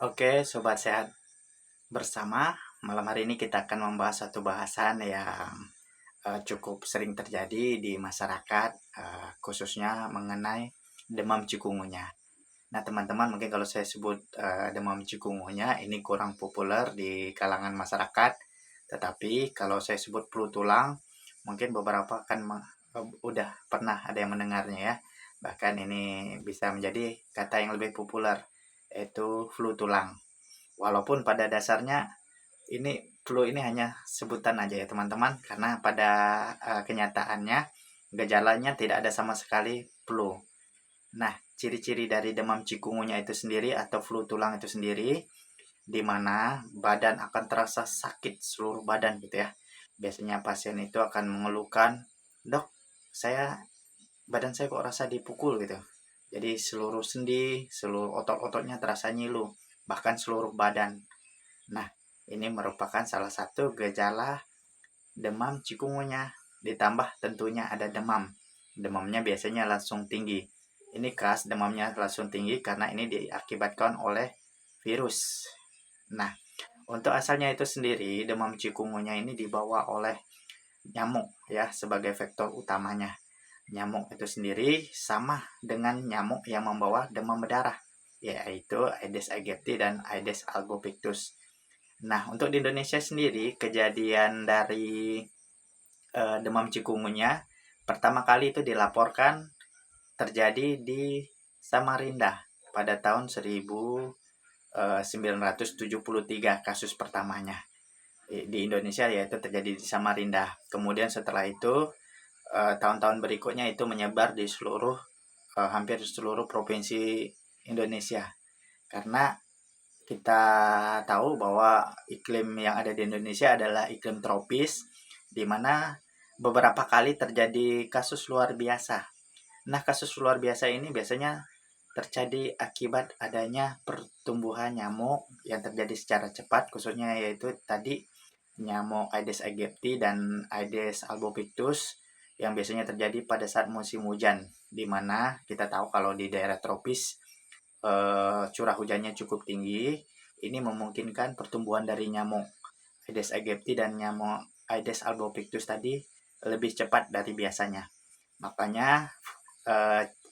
Oke, sobat sehat bersama. Malam hari ini kita akan membahas satu bahasan yang cukup sering terjadi di masyarakat, khususnya mengenai demam cikungunya. Nah, teman-teman, mungkin kalau saya sebut demam cikungunya ini kurang populer di kalangan masyarakat, tetapi kalau saya sebut flu tulang, mungkin beberapa kan udah pernah ada yang mendengarnya ya. Bahkan ini bisa menjadi kata yang lebih populer, yaitu flu tulang. Walaupun pada dasarnya ini flu ini hanya sebutan aja ya teman-teman, karena pada kenyataannya gejalanya tidak ada sama sekali flu. Nah, ciri-ciri dari demam cikungunya itu sendiri atau flu tulang itu sendiri, di mana badan akan terasa sakit seluruh badan gitu ya. Biasanya pasien itu akan mengeluhkan, "Dok, badan saya kok rasa dipukul gitu." Jadi seluruh sendi, seluruh otot-ototnya terasa nyilu, bahkan seluruh badan. Nah, ini merupakan salah satu gejala demam cikungunya. Ditambah tentunya ada demam. Demamnya biasanya langsung tinggi. Ini khas demamnya langsung tinggi karena ini diakibatkan oleh virus. Nah, untuk asalnya itu sendiri, demam cikungunya ini dibawa oleh nyamuk ya sebagai vektor utamanya. Nyamuk itu sendiri sama dengan nyamuk yang membawa demam berdarah, yaitu Aedes aegypti dan Aedes albopictus. Nah, untuk di Indonesia sendiri, kejadian dari demam cikungunya pertama kali itu dilaporkan terjadi di Samarinda pada tahun 1973 kasus pertamanya di Indonesia, yaitu terjadi di Samarinda. Kemudian setelah itu tahun-tahun berikutnya itu menyebar di hampir seluruh provinsi Indonesia, karena kita tahu bahwa iklim yang ada di Indonesia adalah iklim tropis, di mana beberapa kali terjadi kasus luar biasa. Nah, kasus luar biasa ini biasanya terjadi akibat adanya pertumbuhan nyamuk yang terjadi secara cepat, khususnya yaitu tadi nyamuk Aedes aegypti dan Aedes albopictus yang biasanya terjadi pada saat musim hujan, di mana kita tahu kalau di daerah tropis curah hujannya cukup tinggi. Ini memungkinkan pertumbuhan dari nyamuk Aedes aegypti dan nyamuk Aedes albopictus tadi lebih cepat dari biasanya. Makanya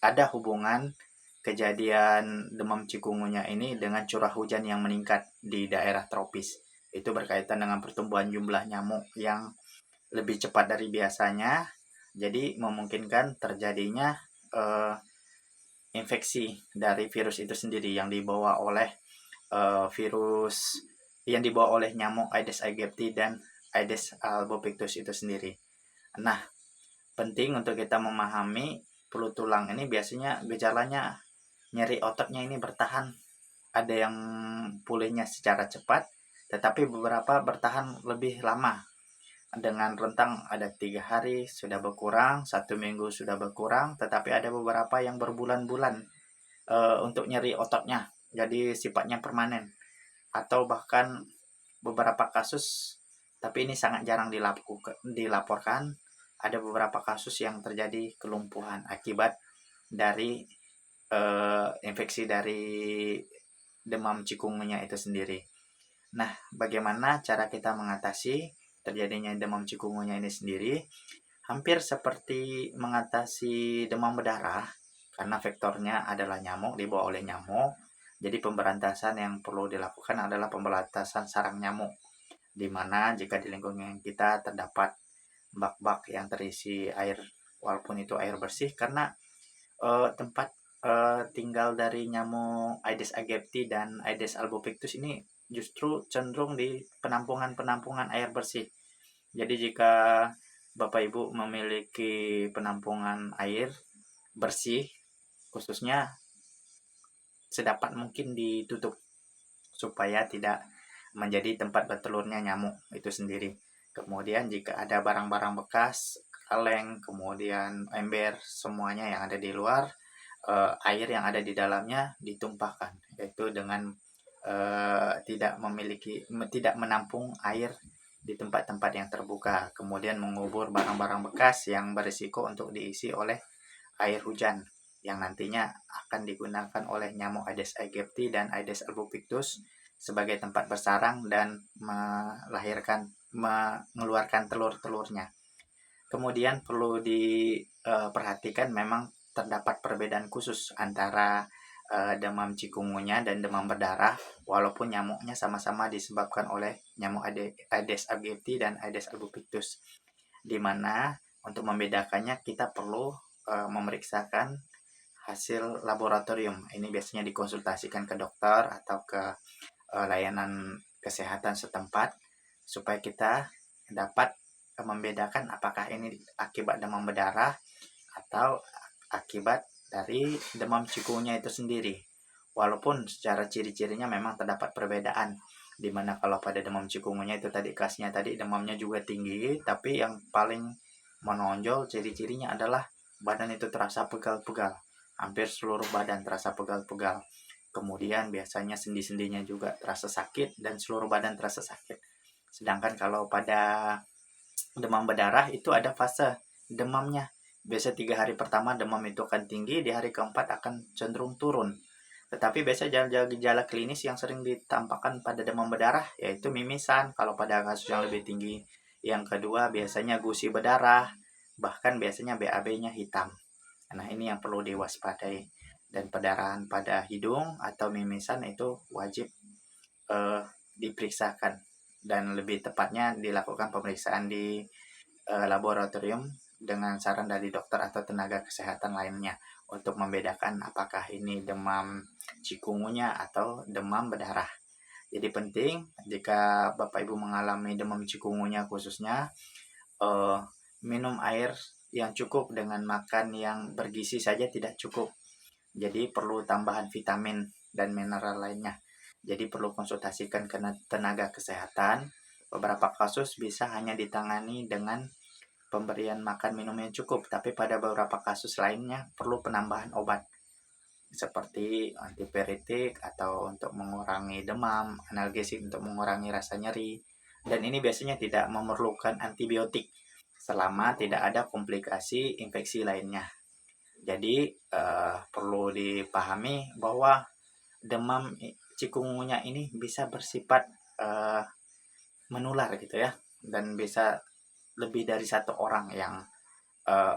ada hubungan kejadian demam cikungunya ini dengan curah hujan yang meningkat di daerah tropis. Itu berkaitan dengan pertumbuhan jumlah nyamuk yang lebih cepat dari biasanya, jadi memungkinkan terjadinya eh, infeksi dari virus itu sendiri yang dibawa oleh virus yang dibawa oleh nyamuk Aedes aegypti dan Aedes albopictus itu sendiri. Nah, penting untuk kita memahami flu tulang ini biasanya gejalanya nyeri ototnya ini bertahan. Ada yang pulihnya secara cepat, tetapi beberapa bertahan lebih lama. Dengan rentang ada 3 hari sudah berkurang, 1 minggu sudah berkurang, tetapi ada beberapa yang berbulan-bulan untuk nyeri ototnya. Jadi sifatnya permanen. Atau bahkan beberapa kasus, tapi ini sangat jarang dilaporkan, ada beberapa kasus yang terjadi kelumpuhan akibat dari infeksi dari demam cikungunya itu sendiri. Nah, bagaimana cara kita mengatasi terjadinya demam cikungunya ini sendiri? Hampir seperti mengatasi demam berdarah, karena vektornya adalah nyamuk, dibawa oleh nyamuk. Jadi pemberantasan yang perlu dilakukan adalah pemberantasan sarang nyamuk, di mana jika di lingkungan kita terdapat bak-bak yang terisi air, walaupun itu air bersih, karena tempat tinggal dari nyamuk Aedes aegypti dan Aedes albopictus ini justru cenderung di penampungan-penampungan air bersih. Jadi jika Bapak Ibu memiliki penampungan air bersih, khususnya sedapat mungkin ditutup supaya tidak menjadi tempat bertelurnya nyamuk itu sendiri. Kemudian jika ada barang-barang bekas, kaleng, kemudian ember, semuanya yang ada di luar, air yang ada di dalamnya ditumpahkan, yaitu dengan tidak menampung air di tempat-tempat yang terbuka, kemudian mengubur barang-barang bekas yang berisiko untuk diisi oleh air hujan yang nantinya akan digunakan oleh nyamuk Aedes aegypti dan Aedes albopictus sebagai tempat bersarang dan mengeluarkan telur-telurnya. Kemudian perlu diperhatikan memang terdapat perbedaan khusus antara demam cikungunya dan demam berdarah, walaupun nyamuknya sama-sama disebabkan oleh nyamuk Aedes aegypti dan Aedes albopictus, di mana untuk membedakannya kita perlu memeriksakan hasil laboratorium. Ini biasanya dikonsultasikan ke dokter atau ke layanan kesehatan setempat supaya kita dapat membedakan apakah ini akibat demam berdarah atau akibat dari demam cikungunya itu sendiri. Walaupun secara ciri-cirinya memang terdapat perbedaan, di mana kalau pada demam cikungunya itu tadi khasnya tadi demamnya juga tinggi, tapi yang paling menonjol ciri-cirinya adalah badan itu terasa pegal-pegal, hampir seluruh badan terasa pegal-pegal. Kemudian biasanya sendi-sendinya juga terasa sakit dan seluruh badan terasa sakit. Sedangkan kalau pada demam berdarah itu ada fase demamnya. Biasa 3 hari pertama demam itu akan tinggi, di hari keempat akan cenderung turun. Tetapi biasa gejala klinis yang sering ditampakkan pada demam berdarah yaitu mimisan kalau pada kasus yang lebih tinggi. Yang kedua biasanya gusi berdarah, bahkan biasanya BAB-nya hitam. Nah ini yang perlu diwaspadai. Dan perdarahan pada hidung atau mimisan itu wajib diperiksakan dan lebih tepatnya dilakukan pemeriksaan di laboratorium dengan saran dari dokter atau tenaga kesehatan lainnya untuk membedakan apakah ini demam cikungunya atau demam berdarah. Jadi penting jika Bapak Ibu mengalami demam cikungunya khususnya minum air yang cukup dengan makan yang bergizi saja tidak cukup. Jadi perlu tambahan vitamin dan mineral lainnya. Jadi perlu konsultasikan ke tenaga kesehatan. Beberapa kasus bisa hanya ditangani dengan pemberian makan minum yang cukup, tapi pada beberapa kasus lainnya perlu penambahan obat seperti antipiretik atau untuk mengurangi demam, analgesik untuk mengurangi rasa nyeri. Dan ini biasanya tidak memerlukan antibiotik selama tidak ada komplikasi infeksi lainnya. Jadi perlu dipahami bahwa demam cikungunya ini bisa bersifat menular gitu ya, dan bisa lebih dari satu orang yang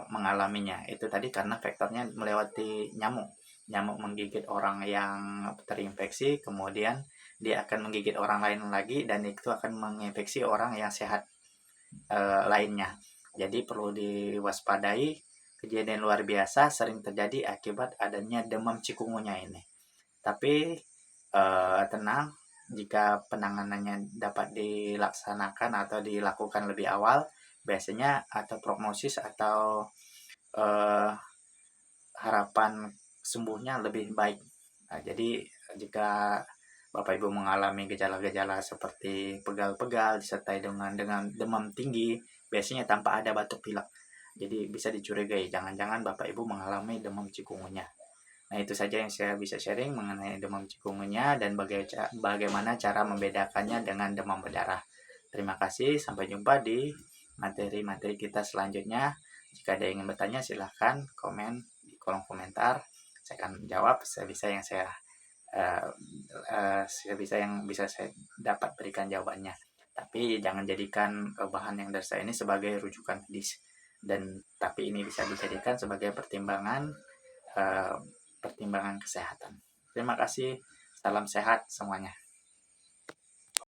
mengalaminya. Itu tadi karena faktornya melewati nyamuk. Nyamuk menggigit orang yang terinfeksi, kemudian dia akan menggigit orang lain lagi, dan itu akan menginfeksi orang yang sehat lainnya. Jadi perlu diwaspadai. Kejadian luar biasa sering terjadi akibat adanya demam cikungunya ini. Tapi tenang, jika penanganannya dapat dilaksanakan atau dilakukan lebih awal, biasanya atau prognosis atau harapan sembuhnya lebih baik. Nah, jadi jika Bapak Ibu mengalami gejala-gejala seperti pegal-pegal disertai dengan demam tinggi, biasanya tanpa ada batuk pilek. Jadi bisa dicurigai, jangan-jangan Bapak Ibu mengalami demam cikungunya. Nah itu saja yang saya bisa sharing mengenai demam cikungunya dan bagaimana cara membedakannya dengan demam berdarah. Terima kasih, sampai jumpa di materi-materi kita selanjutnya. Jika ada yang ingin bertanya silahkan komen di kolom komentar. Saya akan jawab sebisa yang bisa saya dapat berikan jawabannya. Tapi jangan jadikan bahan yang dari saya ini sebagai rujukan medis. Tapi ini bisa dijadikan sebagai pertimbangan kesehatan. Terima kasih. Salam sehat semuanya.